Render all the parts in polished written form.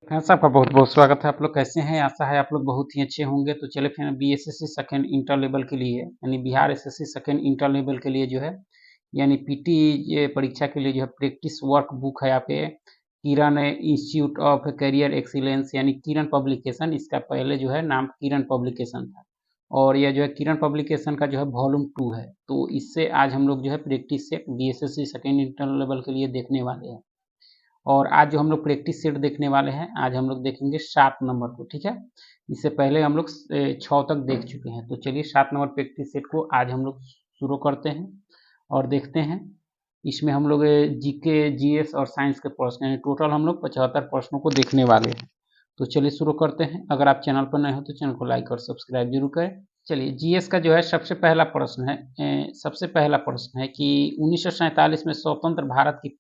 Friends आपका बहुत बहुत स्वागत है। आप लोग कैसे हैं? आशा है आप लोग बहुत ही अच्छे होंगे। तो चलिए फिर बीएसएससी सेकंड इंटर लेवल के लिए यानी Bihar SSC second inter level के लिए जो है यानी पीटी ये परीक्षा के लिए जो है प्रैक्टिस वर्क बुक है यहाँ पे किरण इंस्टीट्यूट ऑफ करियर एक्सीलेंस यानी किरण पब्लिकेशन। इसका पहले जो है नाम किरण पब्लिकेशन था और यह जो है किरण पब्लिकेशन का जो है वॉल्यूम 2 है। तो इससे आज हम लोग जो है practice set BSSC second inter level के लिए देखने वाले हैं। और आज जो हम लोग प्रैक्टिस सेट देखने वाले हैं, आज हम लोग देखेंगे 7 नंबर को, ठीक है। इससे पहले हम लोग 6 तक देख चुके हैं। तो चलिए 7 नंबर प्रैक्टिस सेट को आज हम लोग शुरू करते हैं और देखते हैं। इसमें हम लोग जीके जीएस और साइंस के प्रश्न हैं। टोटल हम लोग 75 प्रश्नों को देखने वाले हैं। तो चलिए शुरू करते हैं। अगर आप चैनल पर नए हो तो चैनल को लाइक और सब्सक्राइब जरूर करें। चलिए जीएस का जो है सबसे पहला प्रश्न है, सबसे पहला प्रश्न है कि 1947 में स्वतंत्र भारत की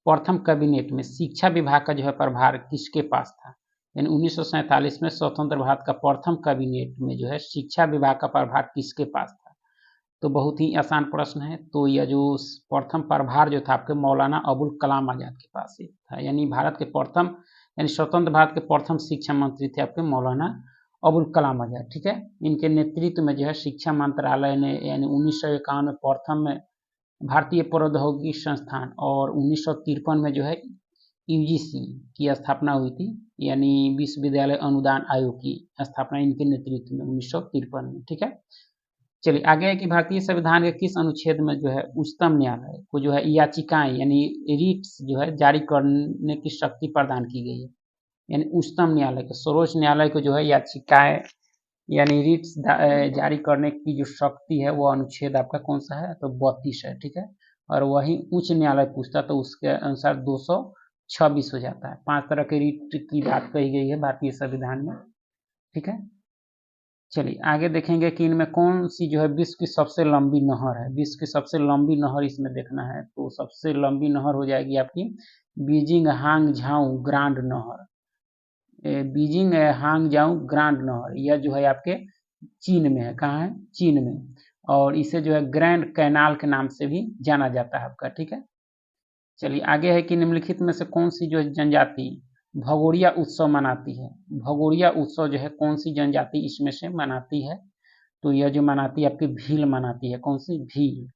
प्रथम कैबिनेट में शिक्षा विभाग का जो है प्रभार किसके पास था? यानी 1947 में स्वतंत्र भारत का प्रथम कैबिनेट में जो है शिक्षा विभाग का प्रभार किसके पास था? तो बहुत ही आसान प्रश्न है। तो यह जो प्रथम प्रभार जो था आपके मौलाना अबुल कलाम आजाद के पास ही था। यानी भारत के प्रथम यानी स्वतंत्र भारत के प्रथम शिक्षा मंत्री थे आपके मौलाना अबुल कलाम आजाद, ठीक है। इनके नेतृत्व में जो है शिक्षा मंत्रालय ने यानी 1951 में प्रथम भारतीय प्रौद्योगिकी संस्थान और 1953 में जो है यूजीसी की स्थापना हुई थी। यानी विश्वविद्यालय अनुदान आयोग की स्थापना इनके नेतृत्व में 1953 में, ठीक है। चलिए आगे है कि भारतीय संविधान के किस अनुच्छेद में जो है उच्चतम न्यायालय को जो है याचिकाएं यानी रिट्स जो है जारी करने की शक्ति प्रदान की गई है? यानी उच्चतम न्यायालय को, सर्वोच्च न्यायालय को जो है याचिकाएं यानी रिट्स जारी करने की जो शक्ति है वो अनुच्छेद आपका कौन सा है? तो 32 है, ठीक है। और वही उच्च न्यायालय पूछता तो उसके अनुसार 226 हो जाता है। 5 तरह के रिट की बात कही गई है भारतीय संविधान में, ठीक है। चलिए आगे देखेंगे कि इनमें कौन सी जो है विश्व की सबसे लंबी नहर है। विश्व की सबसे लंबी नहर इसमें देखना है तो सबसे लंबी नहर हो जाएगी आपकी बीजिंग हांगझाऊ ग्रांड नहर। बीजिंग हांगजाऊ ग्रांड नहर यह जो है आपके चीन में है। कहाँ है? चीन में। और इसे जो है ग्रैंड कैनाल के नाम से भी जाना जाता है आपका, ठीक है। चलिए आगे है कि निम्नलिखित में से कौन सी जो जनजाति भगोरिया उत्सव मनाती है? भगोरिया उत्सव जो है कौन सी जनजाति इसमें से मनाती है? तो यह जो मनाती है आपकी भील मनाती है। कौन सी? भील।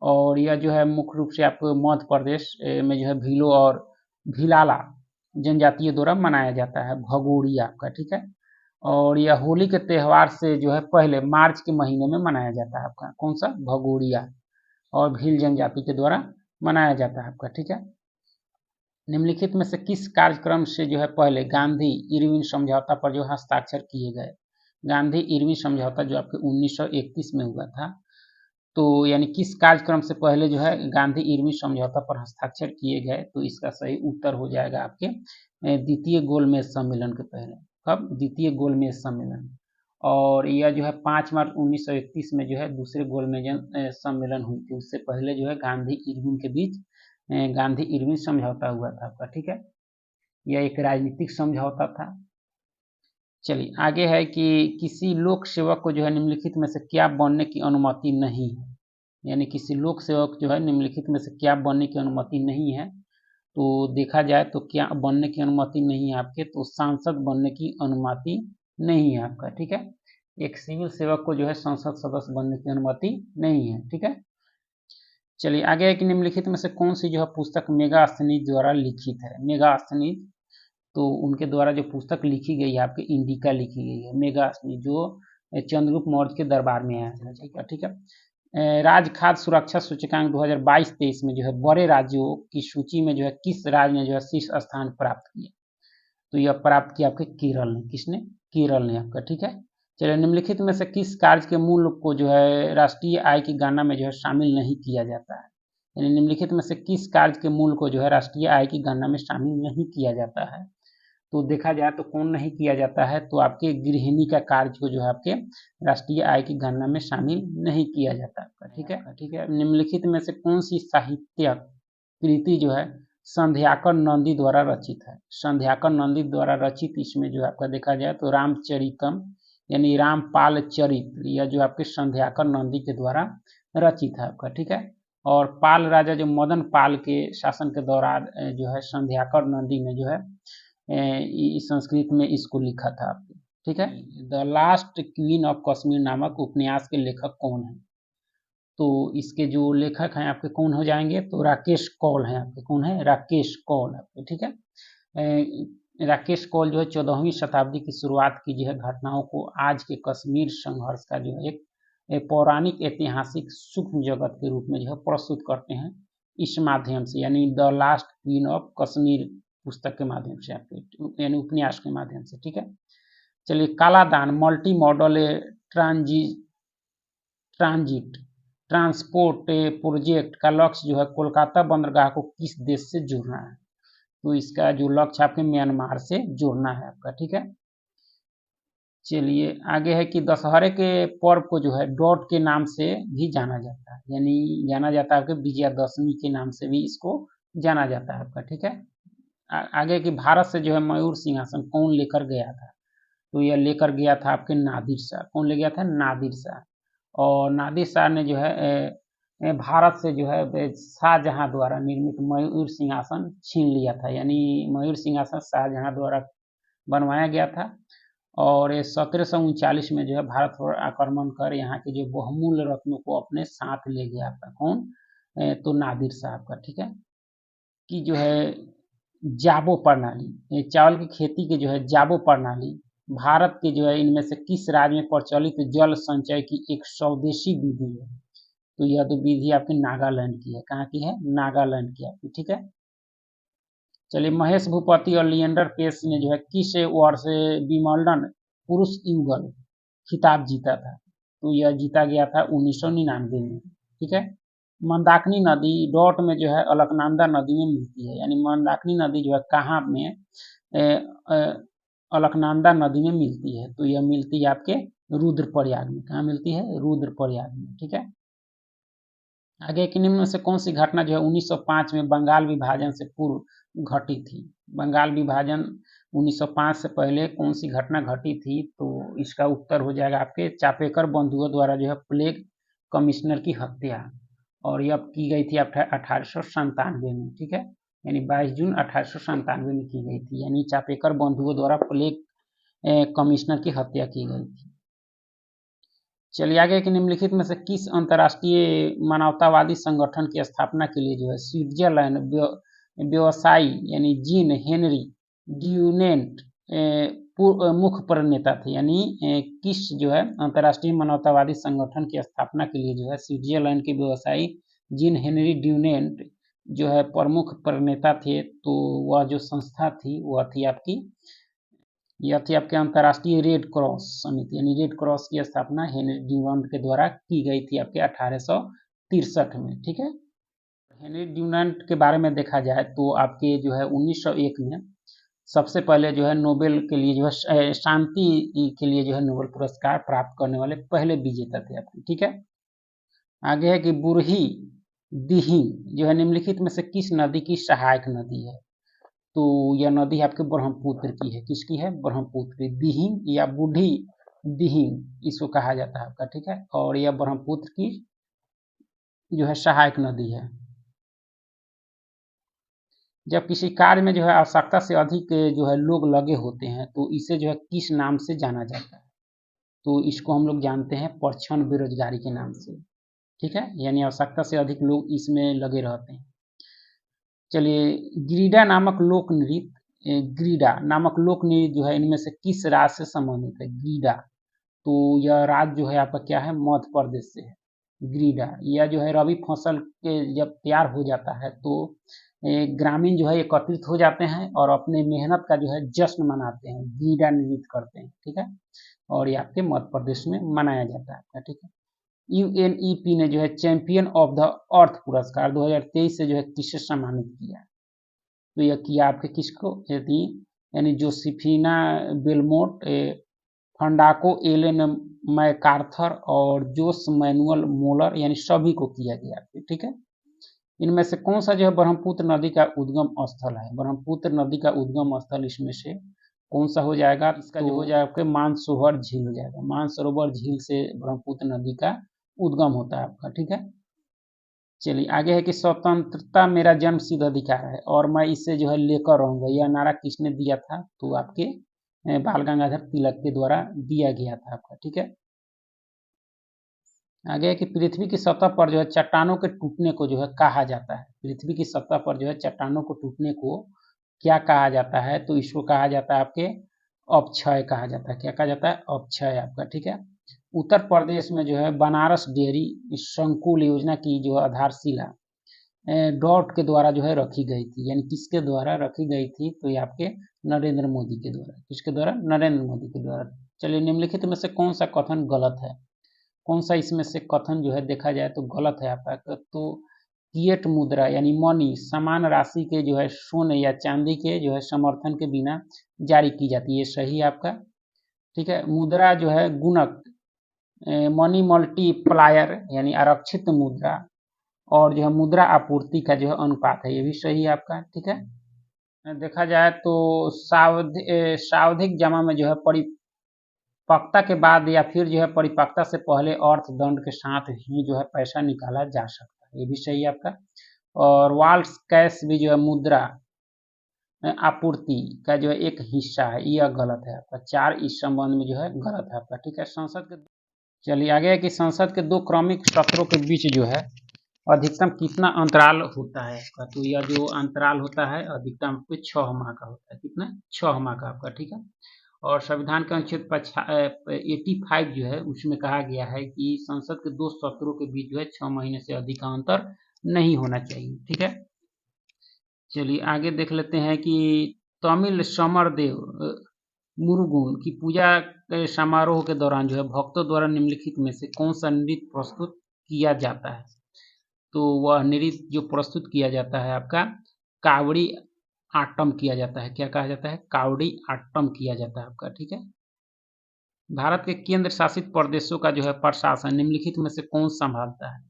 और यह जो है मुख्य रूप से आपको मध्य प्रदेश में जो है भीलों और भीलाला जनजातियों द्वारा मनाया जाता है भगोरिया का, ठीक है। और यह होली के त्यौहार से जो है पहले मार्च के महीने में मनाया जाता है आपका कौन सा? भगोरिया। और भील जनजाति के द्वारा मनाया जाता है आपका, ठीक है। निम्नलिखित में से किस कार्यक्रम से जो है पहले गांधी इरविन समझौता पर जो हस्ताक्षर किए गए? गांधी इरविन समझौता जो आपके 1931 में हुआ था। तो यानी किस कार्यक्रम से पहले जो है गांधी इरविन समझौता पर हस्ताक्षर किए गए? तो इसका सही उत्तर हो जाएगा आपके द्वितीय गोलमेज सम्मेलन के पहले। कब? द्वितीय गोलमेज सम्मेलन। और यह जो है 5 मार्च 1931 में जो है दूसरे गोलमेज सम्मेलन हुई थी। उससे पहले जो है गांधी इरविन के बीच गांधी इरविन समझौता हुआ था आपका, ठीक है। यह एक राजनीतिक समझौता था। चलिए आगे है कि किसी लोक सेवक को जो है निम्नलिखित में से क्या बनने की अनुमति नहीं है? यानी किसी लोक सेवक जो है निम्नलिखित में से क्या बनने की अनुमति नहीं है? तो देखा जाए तो क्या बनने की अनुमति नहीं है आपके? तो सांसद बनने की अनुमति नहीं है आपका, ठीक है। एक सिविल सेवक को जो है संसद सदस्य बनने की अनुमति नहीं है, ठीक है। चलिए आगे है कि निम्नलिखित में से कौन सी जो है पुस्तक मेगास्थनीज द्वारा लिखित है? मेगास्थनीज तो उनके द्वारा जो पुस्तक लिखी गई है आपके इंडिका लिखी गई है। मेगास्थनीज जो चंद्रगुप्त मौर्य के दरबार में आया था, ठीक है, ठीक है। राज्य खाद्य सुरक्षा सूचकांक 2022-23 में जो है बड़े राज्यों की सूची में जो है किस राज्य ने जो है शीर्ष स्थान प्राप्त किया? तो यह प्राप्त किया आपके केरल ने। किसने? केरल ने आपका, ठीक है। चलिए निम्नलिखित में से किस कार्य के मूल को जो है राष्ट्रीय आय की गणना में जो है शामिल नहीं किया जाता है? यानी निम्नलिखित में से किस कार्य के मूल को जो है राष्ट्रीय आय की गणना में शामिल नहीं किया जाता है? तो देखा जाए तो कौन नहीं किया जाता है? तो आपके गृहिणी का कार्य को जो है आपके राष्ट्रीय आय की गणना में शामिल नहीं किया जाता आपका, ठीक है, ठीक है। निम्नलिखित में से कौन सी साहित्यिक कृति जो है संध्याकर नंदी द्वारा रचित है? संध्याकर नंदी द्वारा रचित इसमें जो आपका देखा जाए तो रामचरितम यानी रामपाल चरित यह जो आपके संध्याकर नंदी के द्वारा रचित है आपका, ठीक है। और पाल राजा जो मदन पाल के शासन के दौरान जो है संध्याकर नंदी ने जो है संस्कृत में इसको लिखा था आपने, ठीक है। The last queen of Kashmir नामक उपन्यास के लेखक कौन है? तो इसके जो लेखक हैं आपके कौन हो जाएंगे? तो राकेश कौल हैं आपके। कौन है? राकेश कौल आपके, ठीक है। राकेश कौल जो है 14वीं शताब्दी की शुरुआत की जो है घटनाओं को आज के कश्मीर संघर्ष का जो है एक पौराणिक ऐतिहासिक सूक्ष्म जगत के रूप में जो है प्रस्तुत करते हैं इस माध्यम से, यानी the last queen of Kashmir पुस्तक के माध्यम से आपके, यानी उपन्यास के माध्यम से, ठीक है। चलिए, काला दान multi modal transit transport project का लक्ष्य जो है कोलकाता बंदरगाह को किस देश से जोड़ना है? तो इसका जो लक्ष्य आपके म्यांमार से जोड़ना है आपका, ठीक है। चलिए, आगे है कि दशहरे के पर्व को जो है डॉट के नाम से भी जाना जाता है, यानी जाना जाता है आपके विजयादशमी के नाम से भी इसको जाना जाता है आपका, ठीक है। आगे कि भारत से जो है मयूर सिंहासन कौन लेकर गया था? तो यह लेकर गया था आपके नादिर शाह। कौन ले गया था? नादिर शाह। और नादिर शाह ने जो है भारत से जो है शाहजहां द्वारा निर्मित मयूर सिंहासन छीन लिया था, यानी मयूर सिंहासन शाहजहां द्वारा बनवाया गया था। और 1739 में जो है भारत पर आक्रमण कर यहाँ के जो बहुमूल्य रत्नों को अपने साथ ले गया था। कौन? तो नादिर साहब का, ठीक है। कि जो है जाबो प्रणाली, चावल की खेती के जो है जाबो प्रणाली भारत के जो है इनमें से किस राज्य में प्रचलित जल संचय की एक स्वदेशी विधि है? तो यह तो विधि आपकी नागालैंड की है। कहाँ की है? नागालैंड की आपकी, ठीक है। चलिए, महेश भूपति और लिएंडर पेस ने जो है किस वर्ष विंबलडन पुरुष युगल खिताब जीता था? तो यह जीता गया था 1999 में, ठीक है। मंदाकिनी नदी डॉट में जो है अलकनंदा नदी में मिलती है, यानी मंदाकिनी नदी जो है कहाँ में? अलकनंदा नदी में मिलती है। तो यह मिलती है आपके रुद्रप्रयाग में। कहाँ मिलती है? रुद्रप्रयाग में, ठीक है। आगे कि निम्न में से कौन सी घटना जो है 1905 में बंगाल विभाजन से पूर्व घटी थी? बंगाल विभाजन 1905 से पहले कौन सी घटना घटी थी? तो इसका उत्तर हो जाएगा आपके चापेकर बंधुओं द्वारा जो है प्लेग कमिश्नर की हत्या, और यह की गई थी 1897 में, ठीक है। यानी 22 जून 1897 में की गई थी, यानी चापेकर बंधुओं द्वारा प्लेग कमिश्नर की हत्या की गई थी। चलिए, आगे कि निम्नलिखित में से किस अंतर्राष्ट्रीय मानवतावादी संगठन की स्थापना के लिए जो है स्विट्जरलैंड व्यवसायी यानी जीन हेनरी ड्यूनेंट मुख्य प्रणेता थे? यानी किस जो है अंतर्राष्ट्रीय मानवतावादी संगठन की स्थापना के लिए जो है स्विट्जरलैंड के व्यवसायी जीन हेनरी ड्यूनेंट जो है प्रमुख प्रणेता थे? तो वह जो संस्था थी वह थी आपकी, यह थी आपके अंतर्राष्ट्रीय रेड क्रॉस समिति, यानी रेड क्रॉस की स्थापना हेनरी ड्यूनेंट के द्वारा की गई थी आपके 1863 में, ठीक है। हेनरी ड्यूनेंट के बारे में देखा जाए तो आपके जो है 1901 में सबसे पहले जो है नोबेल के लिए जो है शांति के लिए जो है नोबेल पुरस्कार प्राप्त करने वाले पहले विजेता थे आपके, ठीक है। आगे है कि बुरही दिहिंग जो है निम्नलिखित में से किस नदी की सहायक नदी है? तो यह नदी आपके ब्रह्मपुत्र की है। किसकी है? ब्रह्मपुत्र। दिहिंग या बूढ़ी दिहिंग इसको कहा जाता है आपका, ठीक है। और यह ब्रह्मपुत्र की जो है सहायक नदी है। जब किसी कार्य में जो है आवश्यकता से अधिक जो है लोग लगे होते हैं तो इसे जो है किस नाम से जाना जाता है? तो इसको हम लोग जानते हैं प्रच्छन्न बेरोजगारी के नाम से, ठीक है। यानी आवश्यकता से अधिक लोग इसमें लगे रहते हैं। चलिए, ग्रीडा नामक लोक नृत्य जो है इनमें से किस राज्य से संबंधित है? ग्रीडा, तो यह राज्य जो है आपका क्या है? मध्य प्रदेश से है ग्रीडा। यह जो है रबी फसल के जब तैयार हो जाता है तो ग्रामीण जो है एकत्रित हो जाते हैं और अपने मेहनत का जो है जश्न मनाते हैं, ग्रीडा नृत्य करते हैं, ठीक है। और ये आपके मध्य प्रदेश में मनाया जाता है आपका, ठीक है। यूएनईपी ने जो है चैंपियन ऑफ द अर्थ पुरस्कार 2023 से जो है किसे सम्मानित किया? तो यह किया आपके किसको? यदि यानी जोसेफिना बेलमोट, फंडाको एलेन मैकार्थर और जोस मैनुअल मोलर, यानी सभी को किया गया, ठीक है। इनमें से कौन सा जो है ब्रह्मपुत्र नदी का उद्गम स्थल है? ब्रह्मपुत्र नदी का उद्गम स्थल इसमें से कौन सा हो जाएगा? इसका जो हो जाएगा आपके मानसरोवर झील हो जाएगा। मानसरोवर झील से ब्रह्मपुत्र नदी का उद्गम होता है आपका, ठीक है। चलिए आगे है कि स्वतंत्रता मेरा जन्मसिद्ध अधिकार है और मैं इसे जो है लेकर रहूंगा। यह नारा किसने दिया था? तो आपके बाल गंगाधर तिलक के द्वारा दिया गया था आपका, ठीक है। आगे है कि पृथ्वी की सतह पर जो है चट्टानों के टूटने को जो है कहा जाता है। पृथ्वी की सतह पर जो है चट्टानों को टूटने को क्या कहा जाता है? तो इसको कहा जाता है आपके अपक्षय कहा जाता है। क्या कहा जाता है? अपक्षय आपका, ठीक है। उत्तर प्रदेश में जो है बनारस डेयरी संकुल योजना की जो आधारशिला डॉट के द्वारा जो है रखी गई थी। यानी किसके द्वारा रखी गई थी? तो ये आपके नरेंद्र मोदी के द्वारा। किसके द्वारा? नरेंद्र मोदी के द्वारा। चलिए निम्नलिखित में से कौन सा कथन गलत है? कौन सा इसमें से कथन जो है देखा जाए तो गलत है आपका? तो फिएट मुद्रा यानी मनी समान राशि के जो है सोने या चांदी के जो है समर्थन के बिना जारी की जाती है। ये सही है आपका, ठीक है। मुद्रा जो है गुणक मनी मल्टीप्लायर यानी आरक्षित मुद्रा और जो है मुद्रा आपूर्ति का जो है अनुपात है, ये भी सही है आपका, ठीक है। देखा जाए तो सावधिक जमा में जो है परिपक्वता के बाद या फिर जो है परिपक्वता से पहले अर्थदंड के साथ ही जो है पैसा निकाला जा सकता है, ये भी सही है आपका। और वाल्स कैश भी जो है मुद्रा आपूर्ति का जो है एक हिस्सा है, यह गलत है आपका। 4 इस संबंध में जो है गलत है आपका, ठीक है। संसद के चलिए आगे है कि संसद के 2 क्रमिक सत्रों के बीच जो है अधिकतम कितना अंतराल होता है आपका? तो यह जो अंतराल होता है अधिकतम आपको 6 माह का होता है। कितना? 6 माह का आपका, ठीक है। और संविधान के अनुच्छेद 85 जो है उसमें कहा गया है कि संसद के 2 सत्रों के बीच जो है 6 महीने से अधिक का अंतर नहीं होना चाहिए, ठीक है। चलिए आगे देख लेते हैं कि तमिल समरदेव मुरुगन की पूजा समारोह के दौरान जो है भक्तों द्वारा निम्नलिखित में से कौन सा नृत्य प्रस्तुत किया जाता है? तो वह नृत्य जो प्रस्तुत किया जाता है आपका कावड़ी आट्टम किया जाता है। क्या कहा जाता है? कावड़ी आट्टम किया जाता है आपका, ठीक है। भारत के केंद्र शासित प्रदेशों का जो है प्रशासन निम्नलिखित में से कौन संभालता है?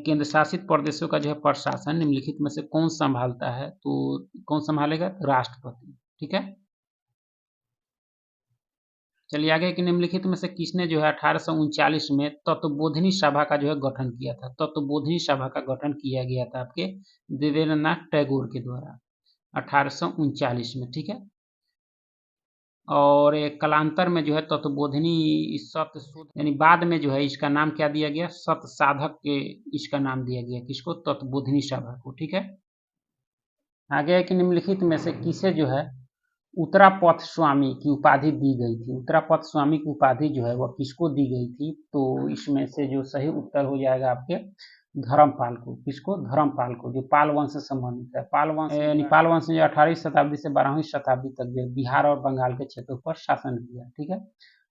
केंद्र शासित प्रदेशों का जो है प्रशासन निम्नलिखित में से कौन संभालता है? तो कौन संभालेगा? राष्ट्रपति, ठीक है। चलिए आगे कि निम्नलिखित में से किसने जो है 1839 में तत्वबोधिनी सभा का जो है गठन किया था? तत्वबोधिनी सभा का गठन किया गया था आपके देवेंद्रनाथ टैगोर के द्वारा 1839 में, ठीक है। और एक कालांतर में जो है तत्वबोधिनी सत्य शोध यानी बाद में जो है इसका नाम क्या दिया गया? सत्य साधक के इसका नाम दिया गया। किसको? तत्वबोधिनी सभा को, ठीक है। आगे है कि निम्नलिखित में से किसे जो है उत्तरापथ स्वामी की उपाधि दी गई थी? उत्तरापथ स्वामी की उपाधि जो है वह किसको दी गई थी? तो इसमें से जो सही उत्तर हो जाएगा आपके धर्मपाल को। किसको? धर्मपाल को, जो पाल वंश से संबंधित है। पाल वंश यानी पाल वंश ने 18वीं शताब्दी से 12वीं शताब्दी तक जो बिहार और बंगाल के क्षेत्रों पर शासन किया, ठीक है।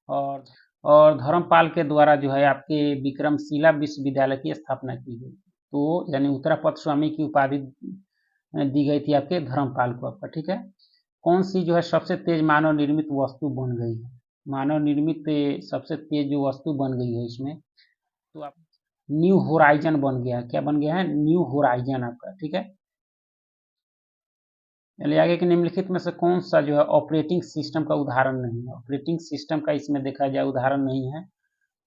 और और धर्मपाल के द्वारा जो है आपके विक्रमशिला विश्वविद्यालय की स्थापना की गई। तो यानी उत्तरापथ स्वामी की उपाधि दी गई थी आपके धर्मपाल को आपका, ठीक है। कौन सी जो है सबसे तेज मानव निर्मित वस्तु बन गई है? मानव निर्मित सबसे तेज जो वस्तु बन गई है इसमें तो आप न्यू होराइजन बन गया। क्या बन गया है? न्यू होराइजन आपका, ठीक है। चलिए आगे के निम्नलिखित में से कौन सा जो है ऑपरेटिंग सिस्टम का उदाहरण नहीं है? ऑपरेटिंग सिस्टम का इसमें देखा जाए उदाहरण नहीं है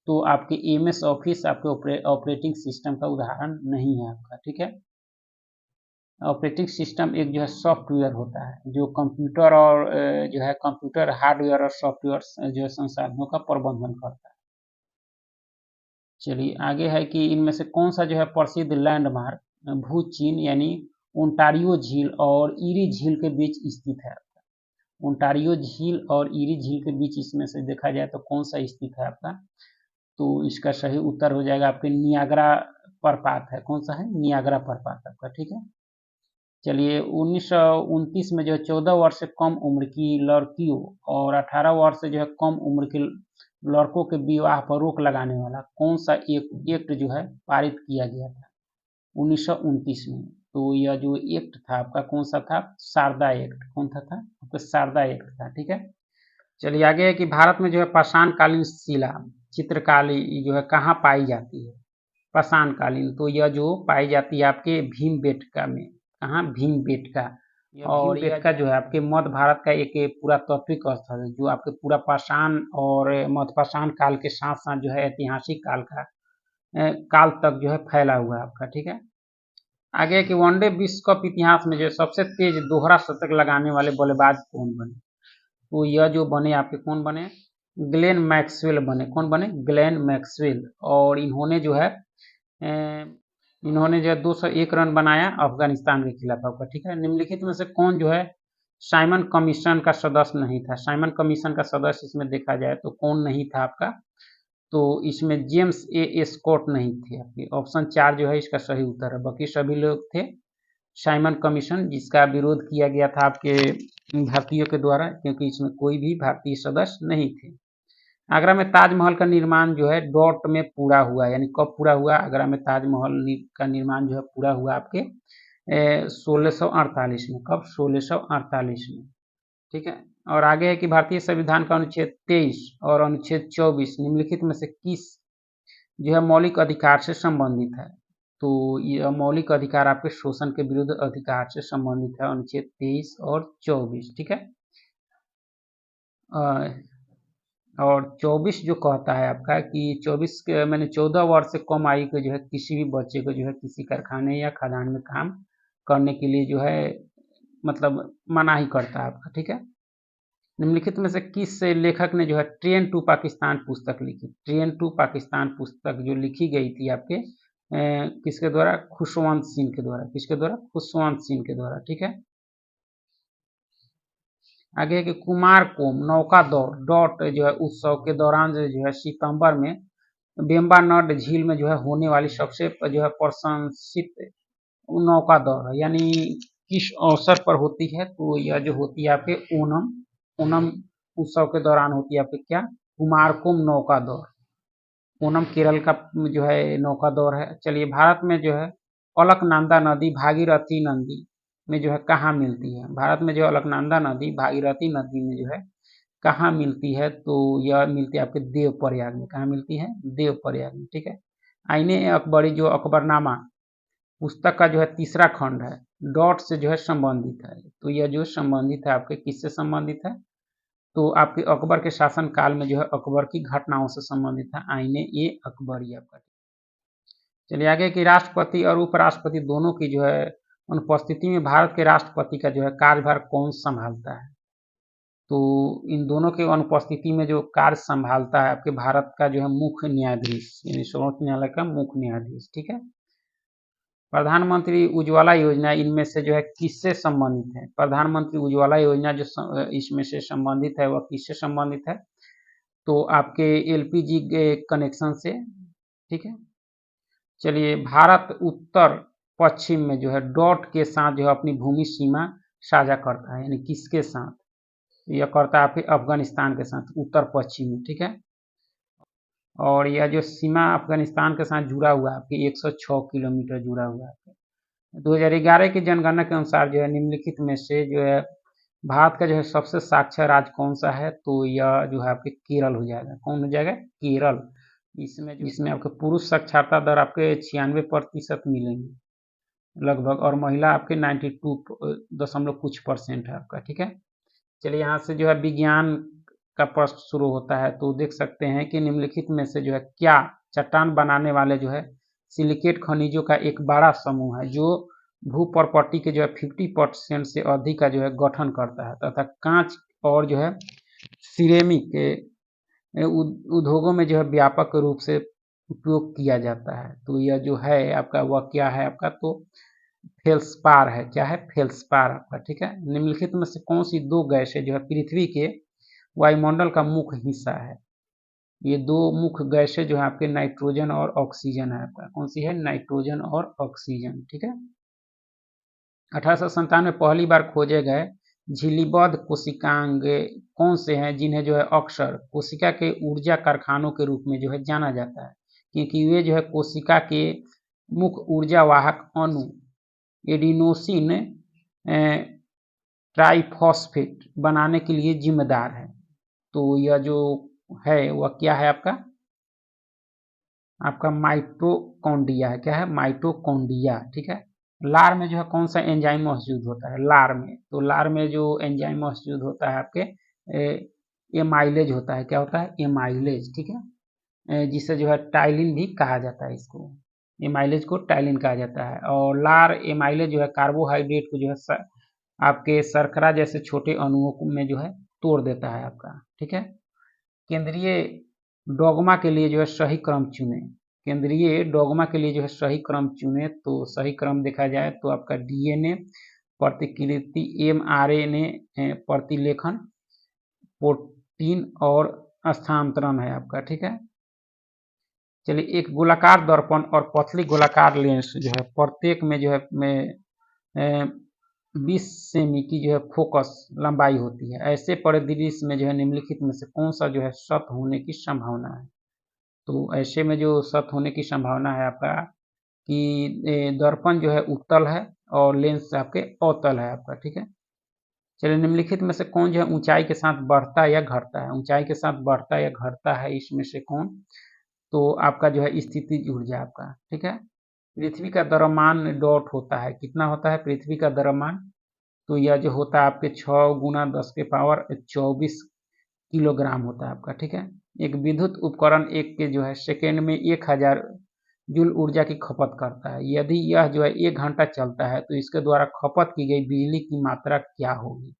तो आपके एमएस ऑफिस आपके ऑपरेटिंग सिस्टम का उदाहरण नहीं है आपका, ठीक है। ऑपरेटिंग सिस्टम एक जो है सॉफ्टवेयर होता है जो कंप्यूटर और जो है कंप्यूटर हार्डवेयर और सॉफ्टवेयर जो है संसाधनों का प्रबंधन करता है। चलिए आगे है कि इनमें से कौन सा जो है प्रसिद्ध लैंडमार्क भू चीन यानी ओंटारियो झील और ईरी झील के बीच स्थित है? ओंटारियो झील और ईरी झील के बीच इसमें से देखा जाए तो कौन सा स्थित है आपका? तो इसका सही उत्तर हो जाएगा आपके नियाग्रा प्रपात है। कौन सा है? नियाग्रा प्रपात आपका, ठीक है। चलिए 1929 में जो है 14 वर्ष से कम उम्र की लड़कियों और 18 वर्ष से जो है कम उम्र के लड़कों के विवाह पर रोक लगाने वाला कौन सा एक एक्ट जो है पारित किया गया था 1929 में? तो यह जो एक्ट था आपका कौन सा था? शारदा एक्ट। कौन था आपका? शारदा एक्ट था, ठीक है। चलिए आगे है कि भारत में जो है पाषाण कालीन शिला चित्रकारी जो है कहाँ पाई जाती है? पाषाण कालीन तो यह जो पाई जाती है आपके भीमबेटका में। कहाँ? भीमबेटका। और भीमबेटका जो है आपके मध्य भारत का एक पुरातात्विक स्थल है जो आपके पूरा पाषाण और मध्य पाषाण काल के साथ साथ जो है ऐतिहासिक काल का काल तक जो है फैला हुआ है आपका, ठीक है। आगे है कि वनडे विश्व कप इतिहास में जो सबसे तेज दोहरा शतक लगाने वाले बल्लेबाज कौन बने। तो यह जो बने आपके कौन बने, ग्लेन मैक्सवेल बने। कौन बने, ग्लेन मैक्सवेल। और इन्होंने जो है 201 रन बनाया अफगानिस्तान के खिलाफ आपका, ठीक है। निम्नलिखित में से कौन जो है साइमन कमीशन का सदस्य नहीं था। साइमन कमीशन का सदस्य इसमें देखा जाए तो कौन नहीं था आपका, तो इसमें जेम्स ए स्कॉट नहीं थे आपके। ऑप्शन 4 जो है इसका सही उत्तर है। बाकी सभी लोग थे साइमन कमीशन, जिसका विरोध किया गया था आपके भारतीयों के द्वारा, क्योंकि इसमें कोई भी भारतीय सदस्य नहीं थे। आगरा में ताजमहल का निर्माण जो है डॉट में पूरा हुआ, यानी कब पूरा हुआ आगरा में ताजमहल का निर्माण जो है पूरा हुआ आपके 1648 में। कब, 1648 में, ठीक है। और आगे है कि भारतीय संविधान का अनुच्छेद 23 और अनुच्छेद 24 निम्नलिखित में से किस जो है मौलिक अधिकार से संबंधित है। तो यह मौलिक अधिकार आपके शोषण के विरुद्ध अधिकार से संबंधित है, अनुच्छेद 23 और 24, ठीक है। और 24 जो कहता है आपका कि 24 मैंने 14 वर्ष से कम आयु के जो है किसी भी बच्चे को जो है किसी कारखाने या खदान में काम करने के लिए जो है मतलब मनाही करता है आपका, ठीक है। निम्नलिखित में से किस लेखक ने जो है ट्रेन टू पाकिस्तान पुस्तक लिखी। ट्रेन टू पाकिस्तान पुस्तक जो लिखी गई थी आपके किसके द्वारा, खुशवंत सिंह के द्वारा। किसके द्वारा, खुशवंत सिंह के द्वारा, ठीक है। आगे है कि कुमारकोम नौका दौड़ डॉट जो है उत्सव के दौरान जो है सितंबर में वेम्बनाड झील में जो है होने वाली सबसे जो है प्रशंसित नौका दौड़ है, यानी किस अवसर पर होती है। तो यह जो होती है आपके ओनम उत्सव के दौरान होती है आपके क्या, कुमारकोम नौका दौड़। ओनम केरल का जो है नौका दौड़ है। चलिए, भारत में जो है अलकनंदा नदी भागीरथी नदी में जो है कहाँ मिलती है। भारत में जो अलकनंदा नदी भागीरथी नदी में जो है कहाँ मिलती है, तो यह मिलती है आपके देवप्रयाग में। कहाँ मिलती है, देवप्रयाग में, ठीक है। आईने अकबरी जो अकबरनामा पुस्तक का जो है तीसरा खंड है डॉट से जो है संबंधित है। तो यह जो संबंधित है आपके किससे संबंधित है, तो आपके अकबर के शासन काल में जो है अकबर की घटनाओं से संबंधित है आईने ए अकबरी आपका। चलिए आगे कि राष्ट्रपति और उपराष्ट्रपति दोनों की जो है अनुपस्थिति में भारत के राष्ट्रपति का जो है कार्यभार कौन संभालता है। तो इन दोनों के अनुपस्थिति में जो कार्य संभालता है आपके भारत का जो है मुख्य न्यायाधीश, यानी सर्वोच्च न्यायालय का मुख्य न्यायाधीश, ठीक है। प्रधानमंत्री उज्ज्वला योजना इनमें से जो है किससे संबंधित है। प्रधानमंत्री उज्ज्वला योजना जो इसमें से संबंधित है वह किससे संबंधित है, तो आपके एलपीजी कनेक्शन से, ठीक है। चलिए, भारत उत्तर पश्चिम में जो है डॉट के साथ जो है अपनी भूमि सीमा साझा करता है, यानी किसके साथ, यह करता है आपके अफगानिस्तान के साथ उत्तर पश्चिम में, ठीक है। और यह जो सीमा अफगानिस्तान के साथ जुड़ा हुआ है आपके 106 किलोमीटर जुड़ा हुआ है। 2011 की जनगणना के अनुसार जो है निम्नलिखित में से जो है भारत का जो है सबसे साक्षर राज्य कौन सा है, तो यह जो है आपके केरल हो जाएगा। कौन हो जाएगा, केरल। इसमें आपके पुरुष साक्षरता दर आपके 96% मिलेंगे लगभग, और महिला आपके 92 दशमलव कुछ परसेंट है आपका, ठीक है। चलिए, यहाँ से जो है विज्ञान का प्रश्न शुरू होता है। तो देख सकते हैं कि निम्नलिखित में से जो है क्या चट्टान बनाने वाले जो है सिलिकेट खनिजों का एक बड़ा समूह है जो भू प्रॉपर्टी के जो है 50% से अधिक का जो है गठन करता है, तथा कांच और जो है सिरेमिक के उद्योगों में जो है व्यापक रूप से उपयोग किया जाता है। तो यह जो है आपका वह क्या है आपका, तो फेल्सपार है। क्या है, फेल्सपार आपका, ठीक है। निम्नलिखित में से कौन सी दो गैसें जो है पृथ्वी के वायुमंडल का मुख्य हिस्सा है। ये दो मुख्य गैसें जो है आपके नाइट्रोजन और ऑक्सीजन है आपका। कौन सी है, नाइट्रोजन और ऑक्सीजन, ठीक है। 1897 में पहली बार खोजे गए झिल्लीबद्ध कोशिकांग कौन से हैं जिन्हें जो है अक्सर कोशिका के ऊर्जा कारखानों के रूप में जो है जाना जाता है, क्योंकि वे जो है कोशिका के मुख्य ऊर्जा वाहक अणु एडिनोसिन ट्राइफॉस्फेट बनाने के लिए जिम्मेदार है। तो यह जो है वह क्या है आपका माइटोकॉन्ड्रिया है। क्या है, माइटोकॉन्ड्रिया, ठीक है। लार में जो है कौन सा एंजाइम मौजूद होता है, लार में, तो लार में जो एंजाइम मौजूद होता है आपके एमाइलेज होता है। क्या होता है, एमाइलेज, ठीक है। जिसे जो है टाइलिन भी कहा जाता है इसको। एमाइलेज को टाइलिन कहा जाता है। और लार एमाइलेज जो है कार्बोहाइड्रेट को जो है आपके शर्करा जैसे छोटे अणुओं में जो है तोड़ देता है आपका, ठीक है। केंद्रीय डोगमा के लिए जो है सही क्रम चुने। केंद्रीय डोगमा के लिए जो है सही क्रम चुने, तो सही क्रम देखा जाए तो आपका डीएनए प्रतिकृति, एमआरएनए प्रतिलेखन, प्रोटीन और स्थानांतरण है आपका, ठीक है। चलिए, एक गोलाकार दर्पण और पतली गोलाकार लेंस जो है प्रत्येक में जो है 20 सेमी की जो है फोकस लंबाई होती है। ऐसे परिदृश्य में जो है निम्नलिखित में से कौन सा जो है सत होने की संभावना है। तो ऐसे में जो सत होने की संभावना है आपका कि दर्पण जो है उत्तल है और लेंस आपके अवतल है आपका, ठीक है। चलिए, निम्नलिखित में से कौन जो है ऊंचाई के साथ बढ़ता या घटता है। ऊंचाई के साथ बढ़ता या घटता है इसमें से कौन, तो आपका जो है स्थितिज ऊर्जा आपका, ठीक है। पृथ्वी का द्रव्यमान डॉट होता है, कितना होता है पृथ्वी का द्रव्यमान, तो यह जो होता है आपके 6 गुना 10 के पावर 24 किलोग्राम होता है आपका, ठीक है। एक विद्युत उपकरण एक के जो है सेकेंड में 1000 जूल ऊर्जा की खपत करता है। यदि यह जो है 1 घंटा चलता है तो इसके द्वारा खपत की गई बिजली की मात्रा क्या होगी।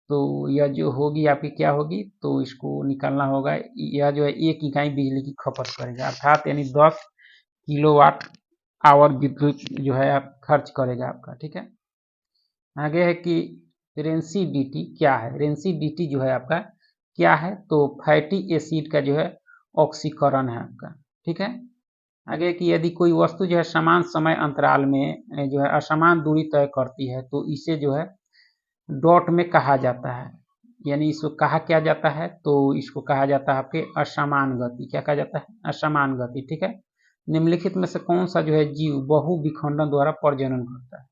तो यह जो होगी आपकी क्या होगी, तो इसको निकालना होगा। यह जो है 1 इकाई बिजली की खपत करेगा, अर्थात यानी 10 किलोवाट आवर विद्युत जो है आप खर्च करेगा आपका, ठीक है। आगे है कि रेंसिडिटी क्या है। रेंसिडिटी जो है आपका क्या है, तो फैटी एसिड का जो है ऑक्सीकरण है आपका, ठीक है। आगे कि यदि कोई वस्तु जो है समान समय अंतराल में जो है असमान दूरी तय करती है तो इसे जो है डॉट में कहा जाता है। यानी इसको कहा क्या जाता है, तो इसको कहा जाता है आपके असमान गति। क्या कहा जाता है, असमान गति, ठीक है। निम्नलिखित में से कौन सा जो है जीव बहु विखंडन द्वारा प्रजनन करता है।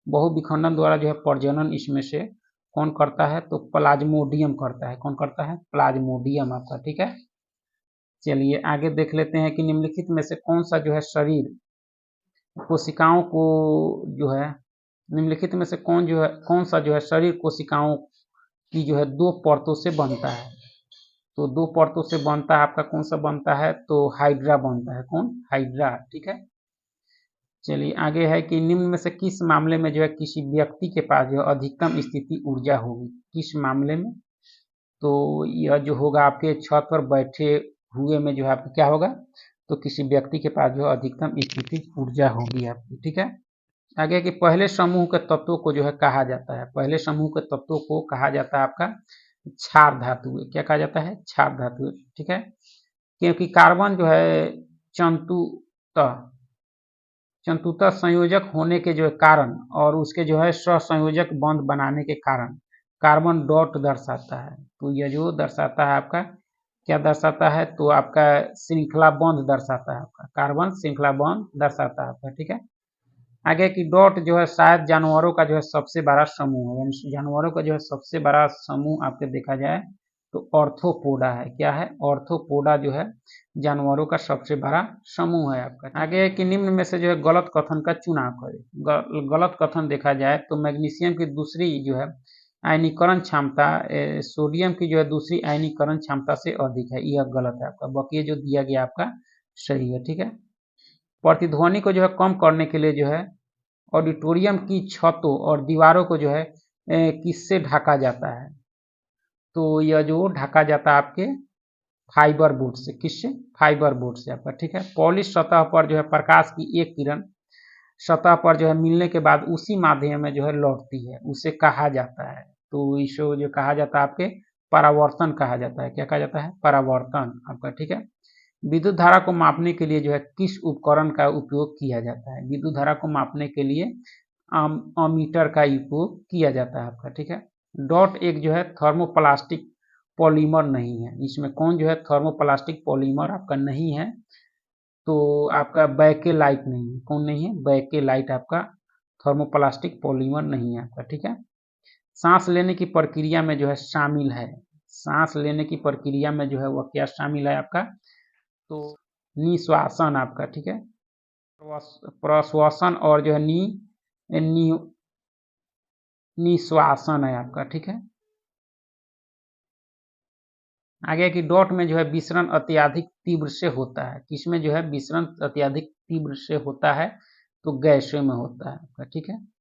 बहु विखंडन द्वारा जो है प्रजनन इसमें से कौन करता है, तो प्लाज्मोडियम करता है। कौन करता है, प्लाज्मोडियम आपका, ठीक है। चलिए आगे देख लेते हैं कि निम्नलिखित में से कौन सा जो है शरीर कोशिकाओं को जो है, निम्नलिखित में से कौन सा जो है शरीर कोशिकाओं की जो है 2 परतों से बनता है। तो 2 परतों से बनता है आपका, कौन सा बनता है, तो हाइड्रा बनता है। कौन, हाइड्रा, ठीक है। चलिए आगे है कि निम्न में से किस मामले में जो है किसी व्यक्ति के पास जो अधिकतम स्थिति ऊर्जा होगी। किस मामले में, तो यह जो होगा आपके छत पर बैठे हुए में जो है आपका क्या होगा, तो किसी व्यक्ति के पास जो अधिकतम स्थिति ऊर्जा होगी आपकी, ठीक है। आगे कि पहले समूह के तत्वों को जो है कहा जाता है, पहले समूह के तत्वों को कहा जाता है आपका क्षार धातु। क्या कहा जाता है, क्षार धातु, ठीक है। क्योंकि कार्बन जो है चंतुतः चंतुतः संयोजक होने के जो है कारण और उसके जो है सहसंयोजक बंध बनाने के कारण कार्बन डॉट दर्शाता है। तो यह जो दर्शाता है आपका क्या दर्शाता है, तो आपका श्रृंखला बंध दर्शाता है, आपका कार्बन श्रृंखला बंध दर्शाता है आपका, ठीक है। आगे की डॉट जो है शायद जानवरों का जो है सबसे बड़ा समूह है। यानी जानवरों का जो है सबसे बड़ा समूह आपके देखा जाए तो ऑर्थोपोडा है। क्या है, ऑर्थोपोडा जो है जानवरों का सबसे बड़ा समूह है आपका। आगे है कि निम्न में से जो है गलत कथन का चुनाव करें। गलत कथन देखा जाए तो मैग्नीशियम की दूसरी जो है आयनीकरण क्षमता सोडियम की जो है दूसरी आयनीकरण क्षमता से अधिक है। यह गलत है आपका, बाकी जो दिया गया आपका सही है, ठीक है। प्रतिध्वनि को जो है कम करने के लिए जो है ऑडिटोरियम की छतों और दीवारों को जो है किससे ढका जाता है, तो यह जो ढका जाता है आपके फाइबर बोर्ड से। किससे, फाइबर बोर्ड से आपका, ठीक है। पॉलिश सतह पर जो है प्रकाश की एक किरण सतह पर जो है मिलने के बाद उसी माध्यम में जो है लौटती है, उसे कहा जाता है। तो इसको जो कहा जाता है आपके परावर्तन कहा जाता है। क्या कहा जाता है, परावर्तन आपका, ठीक है। विद्युत धारा को मापने के लिए जो है किस उपकरण का उपयोग किया जाता है। विद्युत धारा को मापने के लिए अमीटर का उपयोग किया जाता है आपका, ठीक है। डॉट एक जो है थर्मोप्लास्टिक पॉलीमर नहीं है। इसमें कौन जो है थर्मोप्लास्टिक पॉलीमर आपका नहीं है, तो आपका बैकेलाइट नहीं है। कौन नहीं है, बैकेलाइट आपका थर्मोप्लास्टिक पॉलीमर नहीं है आपका, ठीक है। सांस लेने की प्रक्रिया में जो है शामिल है, सांस लेने की प्रक्रिया में जो है वह क्या शामिल है आपका, तो निश्वासन आपका, ठीक है। प्रश्वासन और जो है नि निश्वासन है आपका, ठीक है। आगे कि डॉट में जो है विसरण अत्यधिक तीव्र से होता है, किसमें जो है विसरण अत्यधिक तीव्र से होता है, तो गैसों में होता है, ठीक है।